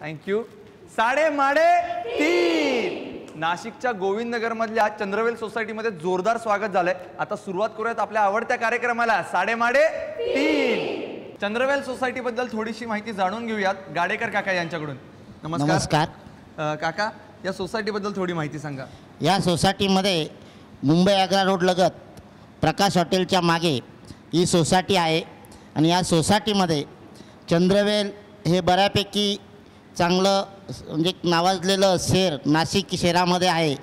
Thank you. साडे माडे तीन. नाशिकच्या गोविंदनगर मधल्या चंद्रवेल सोसायटीमध्ये जोरदार स्वागत झालंय. आता सुरुवात करूयात आपल्या आवडत्या कार्यक्रमाला साडे माडे तीन. चंद्रवेल सोसायटी बद्दल थोडीशी माहिती जाणून घेऊयात गाडेकर काका यांच्याकडून. नमस्कार. काका, या सोसायटी बद्दल थोडी माहिती सांगा. या सोसायटीमध्ये मुंबई आग्रा रोड लगत प्रकाश हॉटेलच्या मागे ही सोसायटी आहे आणि या सोसायटीमध्ये चंद्रवेल हे बऱ्यापैकी चांगलं म्हणजे नावाजलेलं शहर नाशिक शहरामध्ये आहे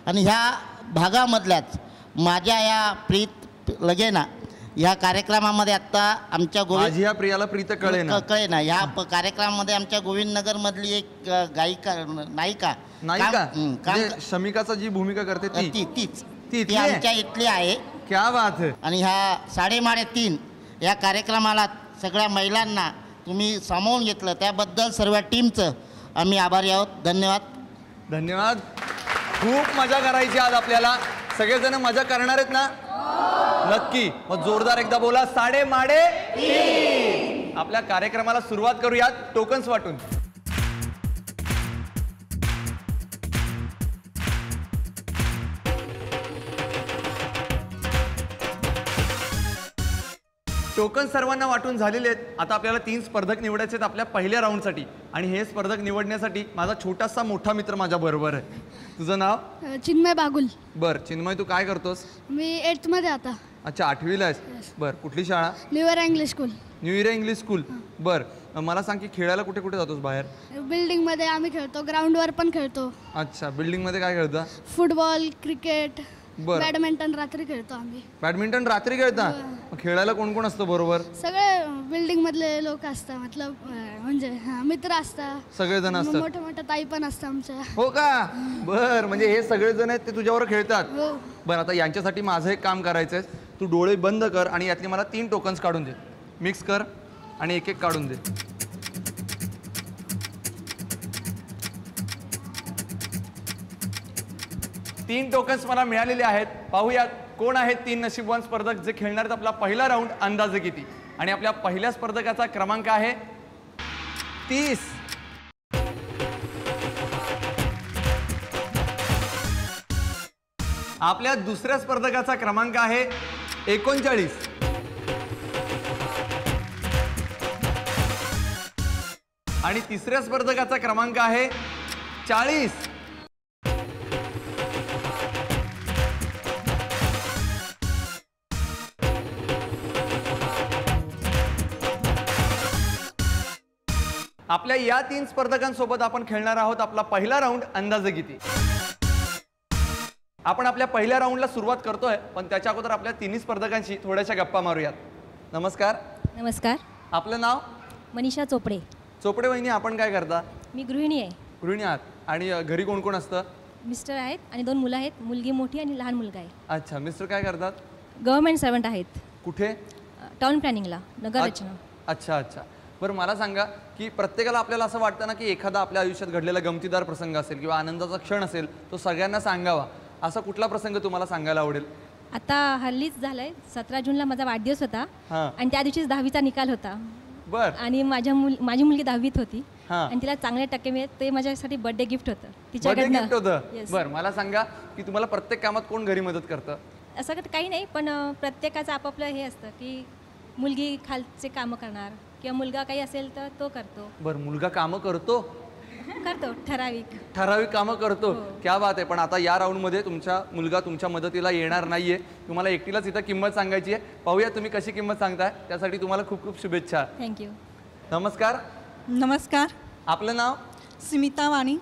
आणि ह्या भागामधल्याच माझ्या या प्रीत लगेना या कार्यक्रमामध्ये आत्ता आमच्या माझी या प्रियाला प्रीत कळे ना ह्या कार्यक्रमामध्ये आमच्या गोविंदनगरमधली एक नायिका म्हणजे शमिकाचा जी भूमिका करते ती आमच्या इथली आहे. क्या बात है. आणि ह्या साडेमाडे तीन या कार्यक्रमाला सगळ्या महिलांना तुम्ही सामावून घेतलं त्याबद्दल सर्व टीमचं आम्ही आभारी आहोत. धन्यवाद. धन्यवाद. खूप मजा करायची आज आपल्याला. सगळेजण मजा करणार आहेत ना? नक्की. मग जोरदार एकदा बोला साडे माडे तीन. आपल्या कार्यक्रमाला सुरुवात करूयात टोकन्स वाटून. टोकन सर्वांना वाटून झालेले आहेत. आता आपल्याला 3 स्पर्धक निवडायचे आहेत आपल्या पहिल्या राऊंडसाठी आणि हे स्पर्धक निवडण्यासाठी माझा छोटासा मोठा मित्र माझ्या बरोबर आहे. तुझं नाव? चिन्मय बागुल. बर चिन्मय, तू काय करतोस? मी 8th मध्ये आता. अच्छा, 8वीला आहेस. बर, कुठली शाळा? New year English school. New year English school. बर, मला सांग की खेळायला कुठे कुठे जातोस बाहेर? बिल्डिंग मध्ये आम्ही खेळतो, ग्राउंडवर पण खेळतो. अच्छा, बिल्डिंग मध्ये काय खेळता? फुटबॉल, क्रिकेट, बर. बॅडमिंटन रात्री खेळतो आम्ही. बॅडमिंटन रात्री खेळता? खेळायला कोण कोण असतं बरोबर? सगळे बिल्डिंग मधले लोक असतात, मतलब म्हणजे मित्र असतात. सगळेजण असतात? मोठ्या मोठ्या ताई पण असतात आमच्या. हो का? बर, म्हणजे हे सगळेजण आहेत ते तुझ्यावर खेळतात? हो. बरं, आता यांच्यासाठी माझं एक काम करायचं आहे. तू डोळे बंद कर आणि यातली मला 3 टोकन्स काढून दे. मिक्स कर आणि एक एक काढून दे. तीन टोकन्स मला मिळालेले आहेत. पाहूयात कोण आहेत 3 नशीबवान स्पर्धक जे खेळणार आहेत आपला पहिला राऊंड अंदाजे किती. आणि आपल्या पहिल्या स्पर्धकाचा क्रमांक आहे 30. आपल्या दुसऱ्या स्पर्धकाचा क्रमांक आहे 39. आणि तिसऱ्या स्पर्धकाचा क्रमांक आहे 40. आपल्या या 3 स्पर्धकांसोबत आपण खेळणार आहोत आपला पहिला राऊंड अंदाजे किती. आपण आपल्या पहिल्या राऊंडला सुरुवात करतोय, पण त्याच्या अगोदर आपल्या 3 स्पर्धकांशी थोड्याशा गप्पा मारूयात. नमस्कार. नमस्कार. आपलं नाव? मनीषा चोपडे. चोपडे वहिनी, आपण काय करता? मी गृहिणी आहे. गृहिणी आहात. आणि घरी कोण कोण असतं? मिस्टर आहेत आणि 2 मुलं आहेत, मुलगी मोठी आणि लहान मुलगा आहे. अच्छा, मिस्टर काय करतात? गव्हर्नमेंट सर्वंट आहेत. कुठे? टाउन प्लॅनिंगला, नगर रचना. अच्छा अच्छा. बरं, मला सांगा की प्रत्येकाला आपल्याला असं वाटतं ना की एखादा आपल्या आयुष्यात घडलेला गमतीदार प्रसंग असेल किंवा आनंदाचा क्षण असेल तो सगळ्यांना सांगावा. असा कुठला प्रसंग तुम्हाला सांगायला आवडेल? आता हल्लीच झालंय, 17 जूनला माझा वाढदिवस होता हां. आणि त्या दिवशीच 10वीचा निकाल होता. बर. आणि माझी मुलगी 10वीत होती हां. आणि तिला चांगले टक्के मिळत, ते माझ्यासाठी बर्थडे गिफ्ट होतं बर्थडे तिच्याकडनं. गिफ्ट होतं. Yes. बरं, मला सांगा की तुम्हाला प्रत्येक कामात कोण घरी मदत करतं? असं काही नाही, पण प्रत्येकाचं आपापलं हे असतं की मुलगी खालचे कामं करणार किंवा मुलगा काही असेल तर तो करतो. बरं, मुलगा कामं करतो? ठराविक कामं करतो. क्या बात आहे. पण आता या राऊंडमध्ये तुमचा मुलगा तुमच्या मदतीला येणार नाहीये. तुम्हाला एकटीलाच इथं किंमत सांगायची आहे. पाहूया तुम्ही कशी किंमत सांगताय. त्यासाठी तुम्हाला खूप खूप शुभेच्छा. थँक्यू. नमस्कार. नमस्कार. आपलं नाव? स्मिता वाणी.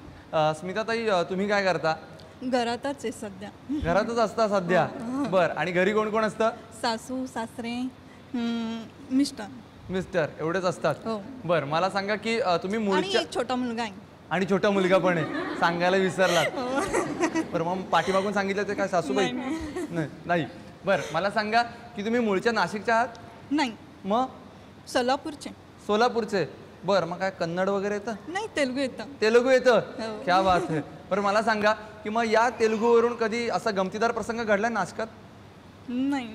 स्मिताताई, तुम्ही काय करता? घरातच आहे सध्या. घरातच असता सध्या? बरं, आणि घरी कोण कोण असतं? सासू सासरे मिस्टर. मिस्टर एवढेच असतात? हो. बरं, मला सांगा की तुम्ही आणि मूळच्या एक छोटा मुलगा आहे. आणि छोटा मुलगा पण आहे, सांगायला विसरलात. बरं, मग पाठीमागून सांगितलं ते काय सासूबाई? नाही. बरं, मला सांगा की तुम्ही मूळच्या नाशिकच्या आहात? नाही. मग? सोलापूरचे. सोलापूरचे. बरं, मग काय कन्नड वगैरे येतं? नाही, तेलुगू येतं. तेलुगू येतं? हो. क्या बात आहे. बरं, मला सांगा की मग या तेलुगूवरून कधी असा गमतीदार प्रसंग घडला नाशकात? नाही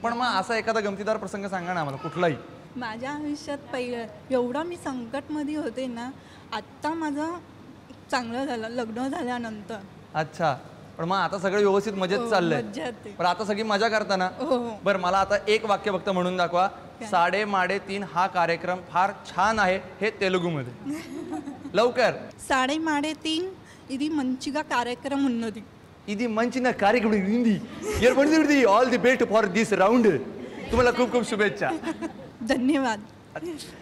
पण मग असा एखादा गमतीदार प्रसंग सांगा ना आम्हाला, कुठलाही. माझ्या आयुष्यात पहिलं एवढं मी संकटमध्ये होते ना, आत्ता माझं चांगलं झालं लग्न झाल्यानंतर. अच्छा, पण मग आता सगळं व्यवस्थित मजेत हो, चाललंय. मज्जा येते. पण आता सगळी मजा करताना. हो. बरं, मला आता एक वाक्य फक्त म्हणून दाखवा. साडे माडे तीन हा कार्यक्रम फार छान आहे हे तेलुगूमध्ये. लवकर. साडे माडे तीन ఇది మంచిగా కార్యక్రమం ఉన్నది. ఇది మంచిన కార్యక్రమం ఉంది. All the best for this round. तुम्हाला खूप खूप शुभेच्छा. धन्यवाद.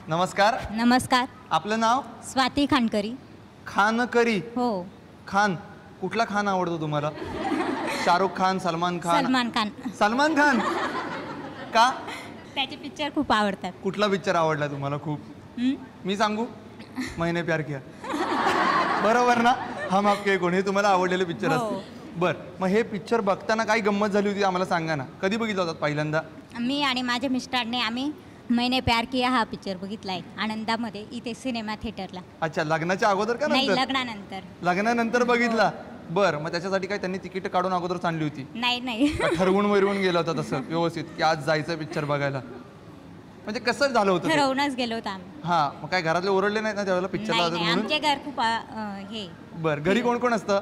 नमस्कार. नमस्कार. आपलं नाव? स्वाती खानकरी. खानकरी. हो. खान. कुठला खान आवडतो तुम्हाला? शाहरुख खान, सलमान खान? सलमान खान. सलमान खान का? त्याचे पिक्चर खूप आवडतात. कुठला पिक्चर आवडला तुम्हाला खूप? मी सांगू? मैंने प्यार किया. बरोबर ना? हम आपके कोण हे तुम्हाला आवडलेले पिक्चर असते. बर, मग हे पिक्चर बघताना काय गंमत झाली होती आम्हाला सांगा ना. कधी बघितलं होतं पहिल्यांदा? मी आणि माझ्या मिस्टरने आम्ही मैंने प्यार किया हा पिक्चर बघितलाय आनंदामध्ये, इथे सिनेमा थिएटरला. अच्छा, लग्नाच्या अगोदर का नाही, नंतर? लग्नानंतर. लग्नानंतर बघितला. बर, मग त्याच्यासाठी काय त्यांनी तिकीट काढून अगोदर आणली होती? नाही. का ठरवून वरवून गेला होता तसं व्यवस्थित की आज जायचं पिक्चर बघायला? म्हणजे कसं झालं होतं ते? ठरवूनच गेलो होतो आम्ही. हा, मग काय घरातले ओरडले नाहीत ना त्यावेळेला पिक्चरला नाही, म्हणून? आमचे घर खूप हे. बर, घरी कोण कोण असतं?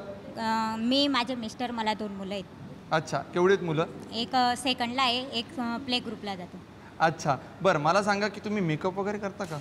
मी, माझे मिस्टर, मला 2 मुलं आहेत. अच्छा, केवढी आहेत मुलं? एक सेकंडला आहे, एक प्ले ग्रुपला जातो. अच्छा, बरं, मला सांगा की तुम्ही मेकअप वगैरे करता का?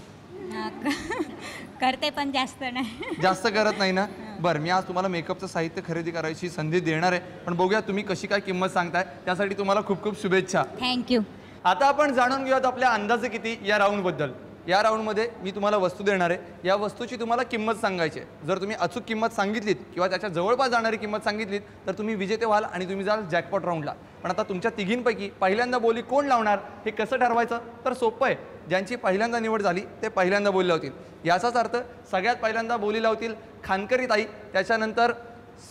करते पण जास्त नाही. जास्त करत नाही ना? बरं, मी आज तुम्हाला मेकअपचं साहित्य खरेदी करायची संधी देणार आहे, पण बघूया तुम्ही कशी काय किंमत सांगताय. त्यासाठी तुम्हाला खूप खूप शुभेच्छा. थँक्यू. आता आपण जाणून घेऊयात आपल्या अंदाजे किती या राऊंडबद्दल. या राऊंडमध्ये मी तुम्हाला वस्तू देणार आहे. या वस्तूची तुम्हाला किंमत सांगायची आहे. जर तुम्ही अचूक किंमत सांगितलीत किंवा त्याच्या जवळपास जाणारी किंमत सांगितलीत तर तुम्ही विजेते व्हाल आणि तुम्ही जाल जॅकपॉट राऊंडला. पण आता तुमच्या तिघींपैकी पहिल्यांदा बोली कोण लावणार हे कसं ठरवायचं? तर सोपं आहे. ज्यांची पहिल्यांदा निवड झाली ते पहिल्यांदा बोली लावतील. याचाच अर्थ सगळ्यात पहिल्यांदा बोली लावतील खानकरी ताई, त्याच्यानंतर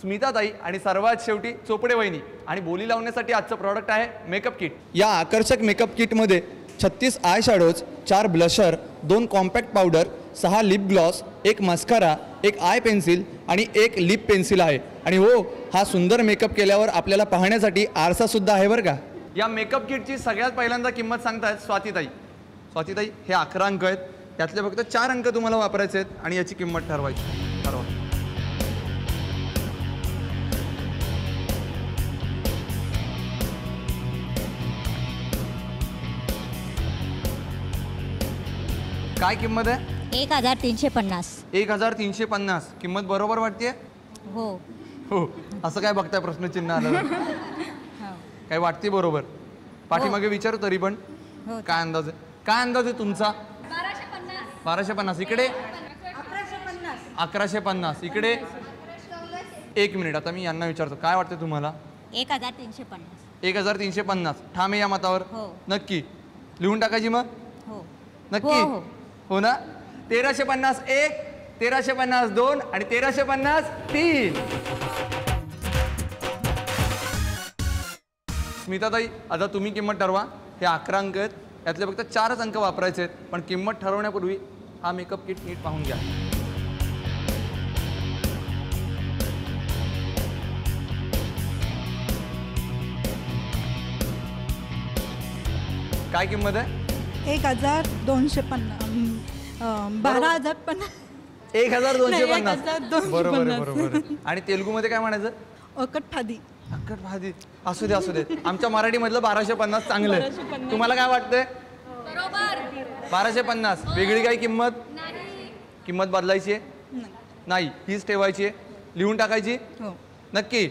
स्मिता ताई आणि सर्वात शेवटी चोपडे वहिनी. आणि बोली लावण्यासाठी आजचं प्रॉडक्ट आहे मेकअप किट. या आकर्षक मेकअप किटमध्ये 36 I shadows, 4 blusher, 2 compact powder, 6 lip gloss, 1 mascara, 1 I pencil आणि 1 लिप पेन्सिल आहे. आणि हो, हा सुंदर मेकअप केल्यावर आपल्याला पाहण्यासाठी आरसा सुद्धा आहे बरं का. या मेकअप किटची सगळ्यात पहिल्यांदा किंमत सांगतायत स्वातीताई. स्वातीताई, हे 11 अंक आहेत. त्यातले फक्त 4 अंक तुम्हाला वापरायचे आहेत आणि याची किंमत ठरवायची. ठरवा. काय किंमत आहे? 1350. 1350. किंमत बरोबर वाटते? हो. हो. असं काय बघताय प्रश्नचिन्ह आलं? काय वाटते बरोबर? पाठीमागे विचारू तरी पण. हो. काय अंदाज आहे? काय अंदाज आहे तुमचा? 1250. इकडे 1150. इकडे 1 मिनिट. आता मी यांना विचारतो काय वाटतं तुम्हाला? 1350. 1350. ठाम आहे या मतावर? हो. नक्की लिहून टाकायची मग? हो. नक्की? हो, हो. हो ना? 1350 1, 1350 2 आणि 1350 3. स्मिताताई, आता तुम्ही किंमत ठरवा. हे 11 अंक आहेत, यातले फक्त 4च अंक वापरायचे आहेत. पण किंमत ठरवण्यापूर्वी हा मेकअप किट नीट पाहून घ्या. काय किंमत आहे? 1250. 12,050. 1250. बरोबर आहे, बरोबर आहे. आणि तेलुगूमध्ये काय म्हणायचं? अकट फादी. अक्कट भाजी. असू दे, असू दे. आमच्या मराठीमधलं 1250 चांगलं आहे. 1250. तुम्हाला काय वाटतंय? 1250. वेगळी काही किंमत? किंमत बदलायची आहे? नाही, हीच ठेवायची आहे. लिहून टाकायची? हो. नक्की?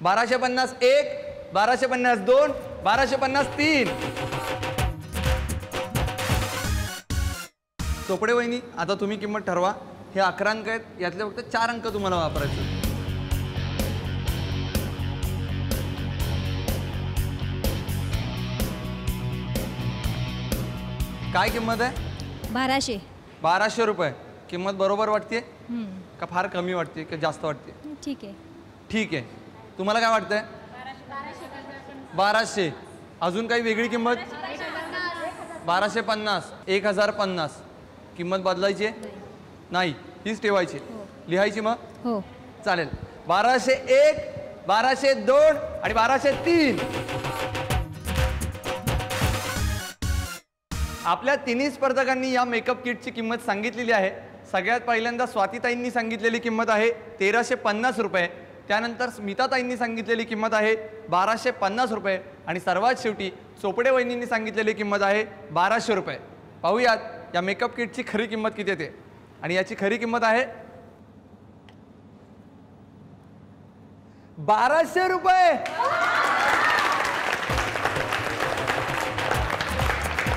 1250 1, 1250 2, 1250 3. चोपडे वहिनी, आता तुम्ही किंमत ठरवा. हे 11 अंक आहेत, यातले फक्त 4 अंक तुम्हाला वापरायचे. काय किंमत आहे? 1200. 1200 रुपये. किंमत बरोबर वाटते का फार कमी वाटते की जास्त वाटते? ठीक आहे. ठीक आहे. तुम्हाला काय वाटतंय? 1200. अजून काही वेगळी किंमत? 1250. 1050. किंमत बदलायची आहे? नाही, हीच ठेवायची. लिहायची मग? हो. चालेल. 1201, 1202 आणि 1203. आपल्या तिन्ही स्पर्धकांनी या मेकअप किटची किंमत सांगितलेली आहे. सगळ्यात पहिल्यांदा स्वातीताईंनी सांगितलेली किंमत आहे 1350 रुपये. त्यानंतर स्मिताताईंनी सांगितलेली किंमत आहे 1250 रुपये आणि सर्वात शेवटी चोपडे वहिनींनी सांगितलेली किंमत आहे 1200 रुपये. पाहूयात या मेकअप किटची खरी किंमत किती येते. आणि याची खरी किंमत आहे 1200 रुपये.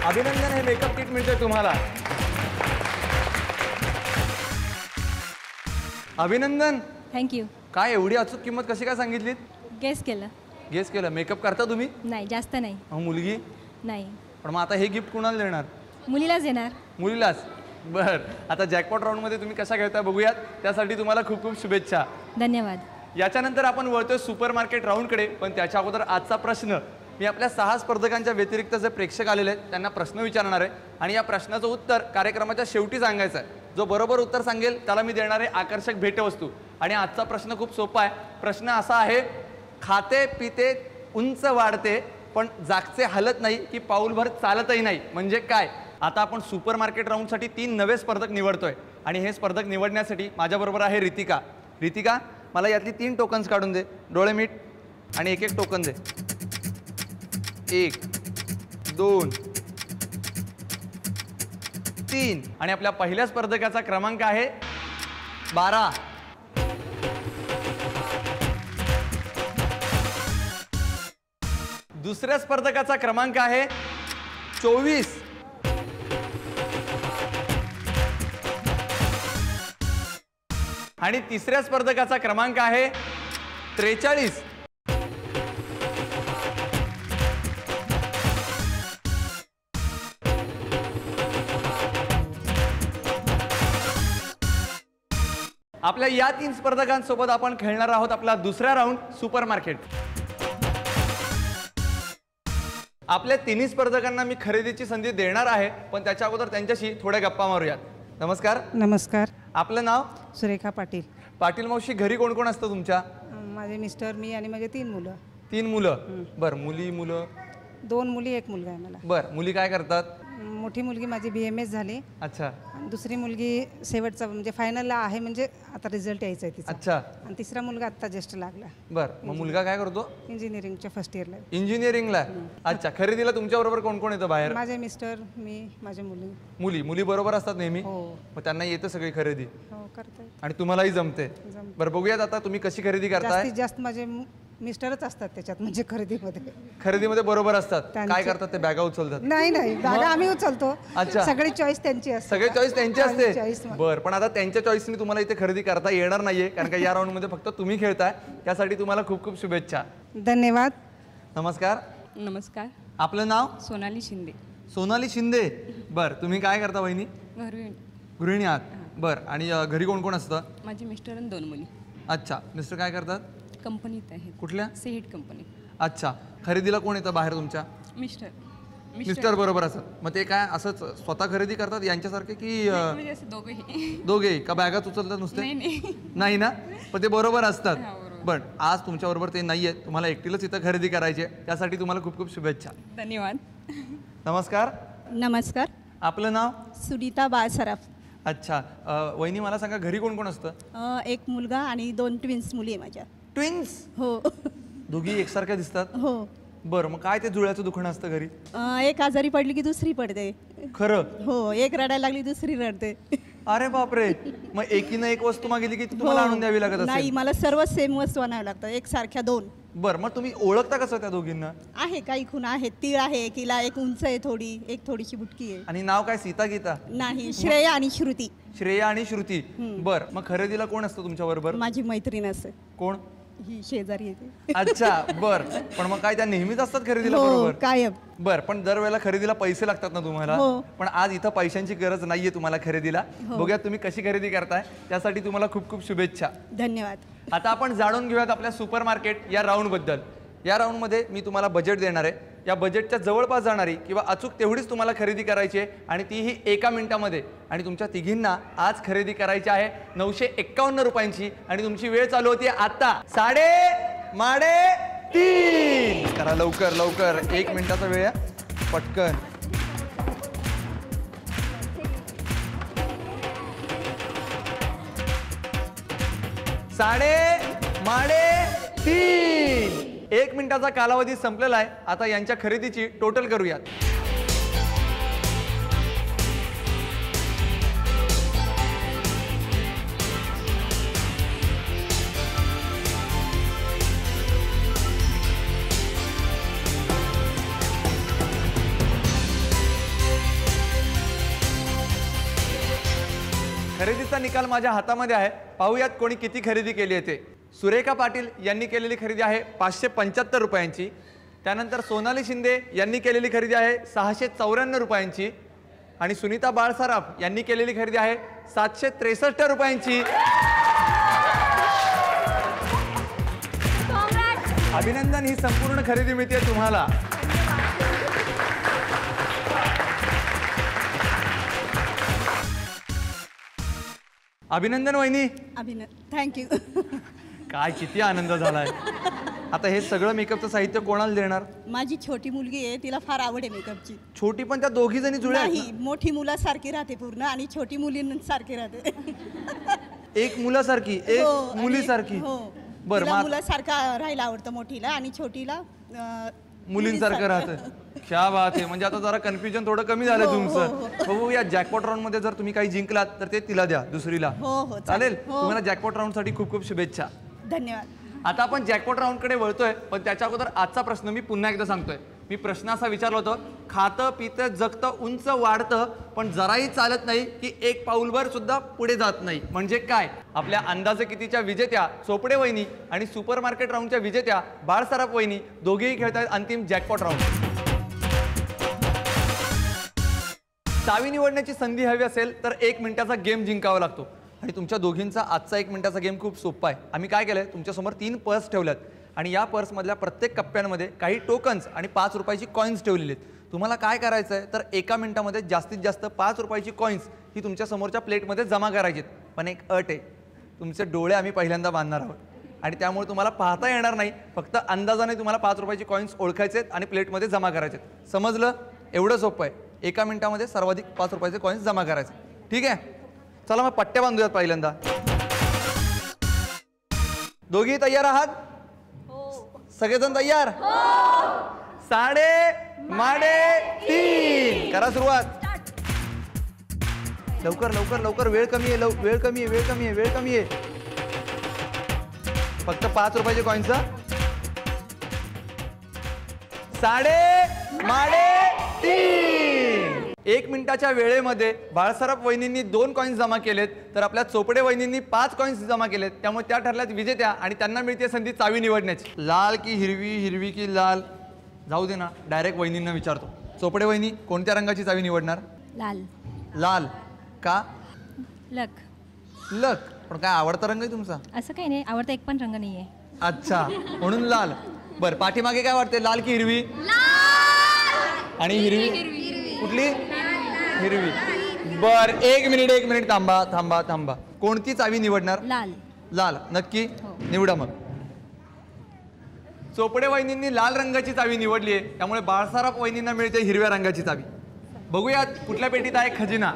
अभिनंदन, हे मेकअप किट मिळते तुम्हाला. अभिनंदन. थँक्यू. काय एवढी अचूक किंमत कशी काय सांगितलीत? गेस केलं. गेस केलं. मेकअप करता तुम्ही? नाही, जास्त नाही. मुलगी नाही, पण मग आता हे गिफ्ट कुणाला देणार? मुलीलाच देणार. मुलीलाच. बर, आता जॅकपॉट राऊंडमध्ये तुम्ही कशा खेळताय बघूयात. त्यासाठी तुम्हाला खूप खूप शुभेच्छा. धन्यवाद. याच्यानंतर आपण वळतोय सुपर मार्केट राऊंडकडे. पण त्याच्या अगोदर आजचा प्रश्न मी आपल्या 6 स्पर्धकांच्या व्यतिरिक्त जे प्रेक्षक आलेले आहेत त्यांना प्रश्न विचारणार आहे आणि या प्रश्नाचं उत्तर कार्यक्रमाच्या शेवटी सांगायचं आहे. जो बरोबर उत्तर सांगेल त्याला मी देणार आहे आकर्षक भेटवस्तू. आणि आजचा प्रश्न खूप सोपा आहे. प्रश्न असा आहे, खाते पिते उंच वाढते पण जागचे हलत नाही की पाऊलभर चालतही नाही, म्हणजे काय? आता आपण सुपर मार्केट राऊंडसाठी 3 नवे स्पर्धक निवडतोय आणि हे स्पर्धक निवडण्यासाठी माझ्याबरोबर आहे रितिका. रितिका, मला यातली 3 टोकन्स काढून दे. डोळे मीट आणि एक टोकन दे. 1 2 3. आणि आपल्या पहिल्या स्पर्धकाचा क्रमांक आहे 12. दुसऱ्या स्पर्धकाचा क्रमांक आहे 24. आणि तिसऱ्या स्पर्धकाचा क्रमांक आहे 43. आपल्या या 3 स्पर्धकांसोबत आपण खेळणार आहोत आपला दुसरा राऊंड सुपर मार्केट. आपल्या 3 स्पर्धकांना मी खरेदीची संधी देणार आहे, पण त्याच्या अगोदर त्यांच्याशी थोड्या गप्पा मारूयात. नमस्कार. नमस्कार. आपलं नाव? सुरेखा पाटील. पाटील मावशी, घरी कोण कोण असतं तुमच्या? माझे मिस्टर, मी आणि माझे 3 मुलं. 3 मुलं. बर, मुलं? 2 मुली 1 मुलगा आहे मला. बर, मुली काय करतात? मोठी मुलगी माझी BMS झाली. अच्छा. आणि दुसरी मुलगी शेवटचा म्हणजे फायनलला आहे, म्हणजे आता रिझल्ट यायचा आहे तिचा. अच्छा. आणि तिसरा मुलगा आता जस्ट लागला. बर, मग मुलगा काय करतो? इंजिनिअरिंगच्या फर्स्ट इयरला. इंजिनिअरिंगला. अच्छा. खरेदीला तुमच्या बरोबर कोण कोण येतं बाहेर? माझे मिस्टर, मी, माझी मुली. मुली बरोबर असतात नेहमी? हो. मग त्यांना येतं सगळी खरेदी? हो, करते. आणि तुम्हालाही जमते? बरं, बघूयात आता तुम्ही कशी खरेदी करताय. जास्तीत जास्त माझे मिस्टरच असतात त्याच्यात, म्हणजे खरेदीमध्ये बरोबर असतात. काय त्यांचे- करतात ते? बॅगा उचलतात? नाही, बॅगा आम्ही उचलतो. अच्छा. सगळी चॉईस त्यांची असते. सगळे चॉईस त्यांची असते? चॉईस. बर, पण आता त्यांच्या चॉईसने तुम्हाला इथे खरेदी करता येणार नाहीये, कारण का या राऊंड मध्ये फक्त तुम्ही खेळताय. त्यासाठी तुम्हाला खूप खूप शुभेच्छा. धन्यवाद. नमस्कार. नमस्कार. आपलं नाव? सोनाली शिंदे. सोनाली शिंदे. बर, तुम्ही काय करता वहिनी? गृहिणी. गृहिणी आहात. बर, आणि घरी कोण कोण असतं? माझे मिस्टर आणि 2 मुली. अच्छा. मिस्टर काय करतात? कंपनीत आहेत. कुठल्या? सेहिट कंपनी. अच्छा. खरेदीला कोण येतं बाहेर तुमच्या? मिस्टर बरोबर असतात. मग ते काय असंच स्वतः खरेदी करतात यांच्यासारखे की म्हणजे असे दोघेही. दोघे का बॅगाच उचलतात नुसते? नाही ना, पण ते बरोबर असतात. पण आज तुमच्या बरोबर ते नाहीये, तुम्हाला एकटीलाच इथं खरेदी करायची आहे. त्यासाठी तुम्हाला खूप खूप शुभेच्छा. धन्यवाद. नमस्कार. नमस्कार. आपलं नाव? सुनीता बाळसराफ. अच्छा. वहिनी, मला सांगा घरी कोण कोण असतं? 1 मुलगा आणि 2 ट्विन्स मुली आहे माझ्या. ट्विन्स? हो. दोघी एकसारख्या दिसतात? हो. बरं, मग काय ते जुळ्याचं दुखणं असतं घरी? एक आजारी पडली की दुसरी पडते. खरं? हो, एक रडायला लागली दुसरी रडते. अरे बापरे. मग एकीनं एक वस्तू मागितली की तुम्हाला आणून द्यावी लागत नाही, असेल? मला सर्व सेम वस्तू आणाव्या लागतात, एकसारख्या 2. बरं, मग तुम्ही ओळखता कसं त्या दोघींना? आहे काही खूण आहेत. तीळ आहे, एकीला एक उंच आहे थोडी, एक थोडीशी बुटकी आहे. आणि नाव काय? सीता गीता? नाही, श्रेया आणि श्रुती. श्रेया आणि श्रुती. बर, मग खरेदीला कोण असतं तुमच्या बरोबर? माझी मैत्रीण असते. कोण? ही शेजारी येते. अच्छा. बर, पण मग काय त्या नेहमीच असतात खरेदीला हो, बरोबर? कायम. बर, पण दरवेळेला खरेदीला पैसे लागतात ना तुम्हाला? हो. पण आज इथं पैशांची गरज नाहीये तुम्हाला खरेदीला. बघूया तुम्ही कशी खरेदी करताय. त्यासाठी तुम्हाला खूप खूप शुभेच्छा. धन्यवाद. आता आपण जाणून घेऊयात आपल्या सुपर मार्केट या राऊंड बद्दल. या राऊंडमध्ये मी तुम्हाला बजेट देणार आहे. या बजेटच्या जवळपास जाणारी किंवा अचूक तेवढीच तुम्हाला खरेदी करायची आहे आणि तीही 1 मिनिटामध्ये. आणि तुमच्या तिघींना आज खरेदी करायची आहे 951 रुपयांची. आणि तुमची वेळ चालू होती आता 3:30. करा लवकर लवकर, 1 मिनिटाचा वेळ आहे. पटकन. 3.5 1 मिनिटाचा कालावधी संपलेला आहे. आता यांच्या खरेदीची टोटल करूयात. खरेदीचा निकाल माझ्या हातामध्ये आहे. पाहूयात कोणी किती खरेदी केली आहे ते. सुरेखा पाटील यांनी केलेली खरेदी आहे 575 रुपयांची. त्यानंतर सोनाली शिंदे यांनी केलेली खरेदी आहे 694 रुपयांची. आणि सुनीता बाळसराफ यांनी केलेली खरेदी आहे 763 रुपयांची. अभिनंदन, ही संपूर्ण खरेदी मिळते तुम्हाला. अभिनंदन वहिनी. थँक्यू. काय किती आनंद झालाय. आता हे सगळं मेकअपचं साहित्य कोणाला देणार? माझी छोटी मुलगी आहे, तिला फार आवड आहे मेकअपची. छोटी पण त्या दोघी जणी जुळ्या आहेत नाही, मोठी मुलासारखी राहते पूर्ण आणि छोटी मुलींसारखी राहते. ना? एक मुलासारखी एक हो, मुलीसारखी. हो. बरं, तिला मग मुलासारखा राहायला आवडतं मोठीला आणि छोटीला मुलींसारखं राहतं. क्या बात आहे. म्हणजे आता जरा कन्फ्युजन थोडं कमी झालं तुमचं. हो, या जॅकपॉट राऊंड मध्ये जर तुम्ही काही जिंकलात तर ते तिला द्या, दुसरीला. हो, चालेल. हो. तुम्हाला जॅकपॉट राऊंड साठी खूप खूप शुभेच्छा. धन्यवाद. आता आपण जॅकपॉट राऊंड कडे वळतोय, पण त्याच्या अगोदर आजचा प्रश्न मी पुन्हा एकदा सांगतोय. मी प्रश्न असा विचारला होता, खातं पितं जगतं उंच वाढतं पण जराही चालत नाही की एक पाऊलभर सुद्धा पुढे जात नाही. म्हणजे काय? आपल्या अंदाजे कितीच्या विजेत्या चोपडे वहिनी आणि सुपरमार्केट राऊंडच्या विजेत्या बाळसराफ वहिनी दोघेही खेळतायत अंतिम जॅकपॉट राऊंड. चावी निवडण्याची संधी हवी असेल तर 1 मिनिटाचा गेम जिंकावा लागतो. आणि तुमच्या दोघींचा आजचा 1 मिनिटाचा गेम खूप सोपा आहे. आम्ही काय केलंय, तुमच्यासमोर 3 पर्स ठेवल्यात आणि या पर्समधल्या प्रत्येक कप्प्यांमध्ये काही टोकन्स आणि 5 रुपयाची कॉईन्स ठेवलेली आहेत. तुम्हाला काय करायचं आहे तर 1 मिनिटामध्ये जास्तीत जास्त 5 रुपयाची कॉईन्स ही तुमच्या समोरच्या प्लेटमध्ये जमा करायची. पण एक अट आहे, तुमचे डोळे आम्ही पहिल्यांदा बांधणार आहोत आणि त्यामुळे तुम्हाला पाहता येणार नाही. फक्त अंदाजाने तुम्हाला 5 रुपयाची कॉईन्स ओळखायचे आणि प्लेटमध्ये जमा करायचे. समजलं? एवढं सोपं आहे. 1 मिनिटामध्ये सर्वाधिक 5 रुपयाचे कॉईन्स जमा करायचे. ठीक आहे, चला मग पट्ट्या बांधूयात पहिल्यांदा. दोघी तयार आहात? सगळेजण तयार? 3.5 करा सुरुवात. लवकर लवकर लवकर, वेळ कमी आहे, वेळ कमी आहे, वेळ कमी आहे, वेळ कमी आहे. फक्त 5 रुपयाचे कॉईन्स. 3.5 1 मिनिटाच्या वेळेमध्ये बाळसराफ वहिनींनी 2 कॉईन्स जमा केलेत तर आपल्या चोपडे वहिनींनी 5 कॉईन्स जमा केलेत. त्यामुळे त्या ठरल्यात विजेत्या आणि त्यांना मिळते संधी चावी निवडण्याची. लाल की हिरवी, हिरवी की लाल? जाऊ दे ना, डायरेक्ट वहिनींना विचारतो. चोपडे वहिनी कोणत्या रंगाची चावी निवडणार? लाल. लाल का? लक. लक. पण काय आवडता रंग आहे तुमचा? असं काही नाही, आवडता एक पण रंग नाही आहे. अच्छा, म्हणून लाल. बर, पाठीमागे काय वाटते, लाल की हिरवी? आणि हिरवी कुठली? हिरवी. बर, 1 मिनिट थांबा थांबा थांबा. कोणती चावी निवडणार? लाल. लाल नक्की? निवडा मग. चोपडे वहिनींनी लाल रंगाची चावी निवडली आहे, त्यामुळे बाळसराफ वहिनींना मिळते हिरव्या रंगाची चावी. बघूयात कुठल्या पेटीत आहे खजिना.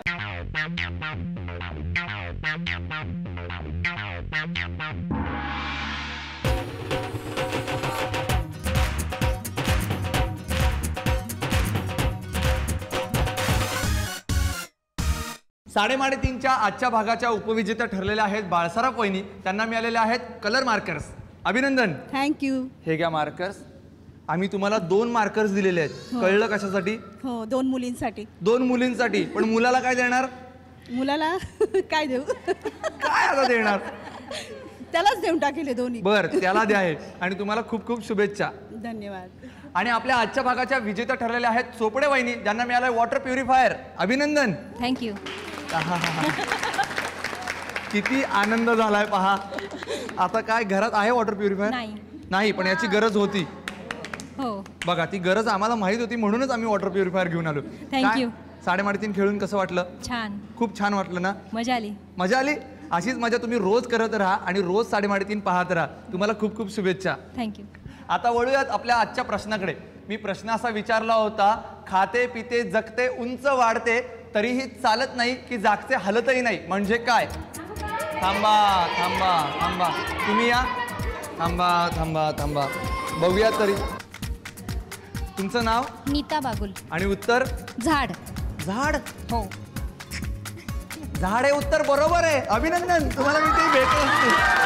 साडेमाडे तीनच्या आजच्या भागाच्या उपविजेत्या ठरलेल्या आहेत बाळसराफ वहिनी. त्यांना मिळालेले आहेत कलर मार्कर्स. अभिनंदन. थँक्यू. हे घ्या मार्कर्स. आम्ही तुम्हाला 2 मार्कर्स दिलेले आहेत. कळलं कशासाठी? हो, 2 मुलींसाठी. 2 मुलींसाठी. पण मुलाला काय देणार? मुलाला काय देऊ? काय आता देणार? त्यालाच देऊन टाकेले दोन्ही. बर, त्याला द्या हे. आणि तुम्हाला खूप खूप शुभेच्छा. धन्यवाद. आणि आपल्या आजच्या भागाच्या विजेत्या ठरलेल्या आहेत चोपडे वहिनी, ज्यांना मिळालंय वॉटर प्युरिफायर. अभिनंदन. थँक्यू. किती आनंद झालाय पहा. आता काय घरात आहे वॉटर प्युरिफायर? नाही, पण याची गरज होती. हो, बघा, ती गरज आम्हाला माहित होती म्हणूनच आम्ही वॉटर प्युरिफायर घेऊन आलो. थँक्यू. 3.5 खेळून कसं वाटलं? छान. खूप छान वाटलं ना? मजा आली. मजा आली. अशीच मजा तुम्ही रोज करत राहा आणि रोज 3.5 पाहत राहा. तुम्हाला खूप खूप शुभेच्छा. थँक्यू. आता वळूयात आपल्या आजच्या प्रश्नाकडे. मी प्रश्न असा विचारला होता, खाते पिते जगते उंच वाढते तरीही चालत नाही की जागचे हलतही नाही, म्हणजे काय? थांबा थांबा थांबा तुम्ही या. थांबा थांबा थांबा बघूया तरी. तुमचं नाव नीता बागुल. आणि उत्तर झाड. झाड. हो. झाड हे उत्तर बरोबर आहे. अभिनंदन, तुम्हाला मी ते भेटलं.